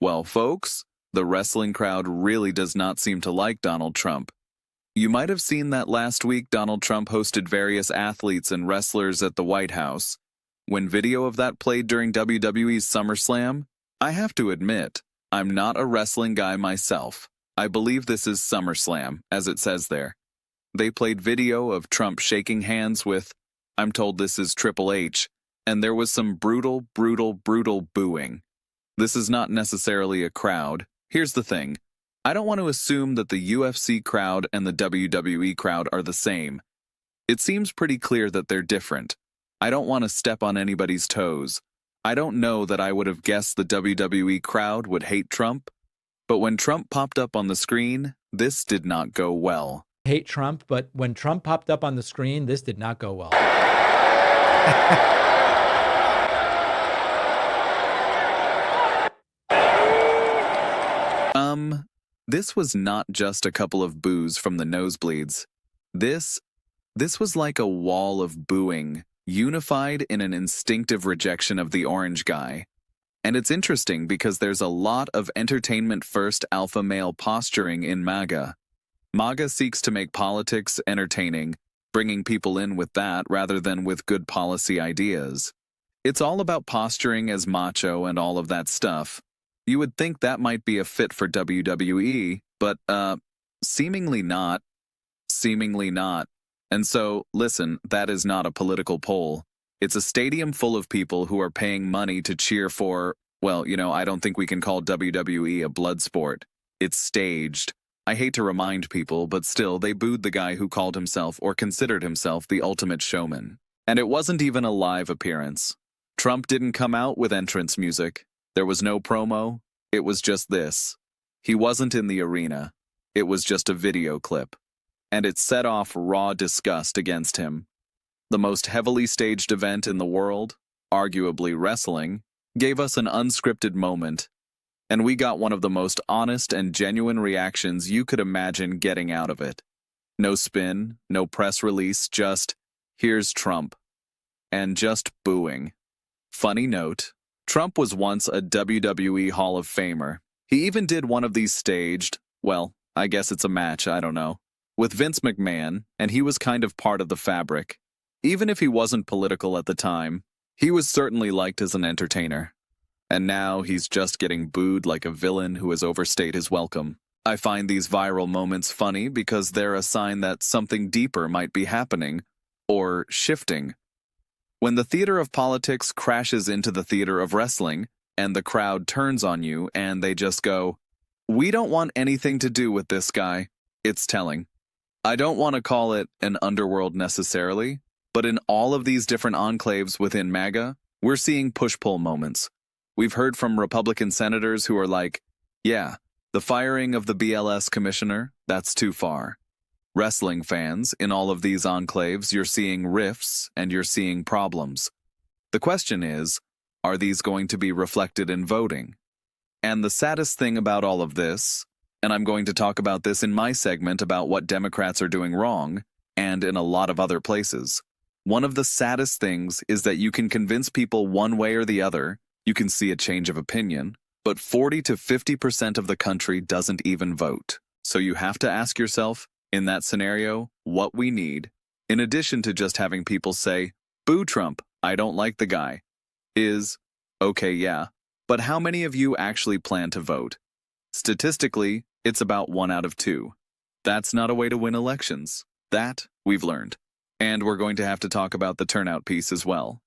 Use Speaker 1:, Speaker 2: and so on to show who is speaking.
Speaker 1: Well, folks, the wrestling crowd really does not seem to like Donald Trump. You might have seen that last week Donald Trump hosted various athletes and wrestlers at the White House. When video of that played during WWE's SummerSlam, I have to admit, I'm not a wrestling guy myself. I believe this is SummerSlam, as it says there. They played video of Trump shaking hands with, I'm told this is Triple H, and there was some brutal booing. This is not necessarily a crowd. Here's the thing. I don't want to assume that the UFC crowd and the WWE crowd are the same. It seems pretty clear that they're different. I don't want to step on anybody's toes. I don't know that I would have guessed the WWE crowd would hate Trump, but when Trump popped up on the screen, this did not go well.
Speaker 2: Hate Trump, but when Trump popped up on the screen, this did not go well.
Speaker 1: This was not just a couple of boos from the nosebleeds. This was like a wall of booing, unified in an instinctive rejection of the orange guy. And it's interesting because there's a lot of entertainment-first alpha male posturing in MAGA. MAGA seeks to make politics entertaining, bringing people in with that rather than with good policy ideas. It's all about posturing as macho and all of that stuff. You would think that might be a fit for WWE, but, seemingly not. Seemingly not. And so, listen, that is not a political poll. It's a stadium full of people who are paying money to cheer for, well, I don't think we can call WWE a blood sport. It's staged. I hate to remind people, but still, they booed the guy who called himself or considered himself the ultimate showman. And it wasn't even a live appearance. Trump didn't come out with entrance music. There was no promo. It was just this. He wasn't in the arena. It was just a video clip. And it set off raw disgust against him. The most heavily staged event in the world, arguably wrestling, gave us an unscripted moment, and we got one of the most honest and genuine reactions you could imagine getting out of it. No spin, no press release, just, here's Trump. And just booing. Funny note, Trump was once a WWE Hall of Famer. He even did one of these staged, well, I guess it's a match, I don't know, with Vince McMahon, and he was kind of part of the fabric. Even if he wasn't political at the time, he was certainly liked as an entertainer. And now he's just getting booed like a villain who has overstayed his welcome. I find these viral moments funny because they're a sign that something deeper might be happening, or shifting. When the theater of politics crashes into the theater of wrestling, and the crowd turns on you and they just go, we don't want anything to do with this guy, it's telling. I don't want to call it an underworld necessarily, but in all of these different enclaves within MAGA, we're seeing push-pull moments. We've heard from Republican senators who are like, yeah, the firing of the BLS commissioner, that's too far. Wrestling fans, in all of these enclaves, you're seeing rifts and you're seeing problems. The question is, are these going to be reflected in voting? And the saddest thing about all of this, and I'm going to talk about this in my segment about what Democrats are doing wrong, and in a lot of other places, one of the saddest things is that you can convince people one way or the other, you can see a change of opinion, but 40 to 50% of the country doesn't even vote. So you have to ask yourself, in that scenario, what we need, in addition to just having people say, boo Trump, I don't like the guy, is, okay, yeah, but how many of you actually plan to vote? Statistically, it's about 1 out of 2. That's not a way to win elections. That, we've learned. And we're going to have to talk about the turnout piece as well.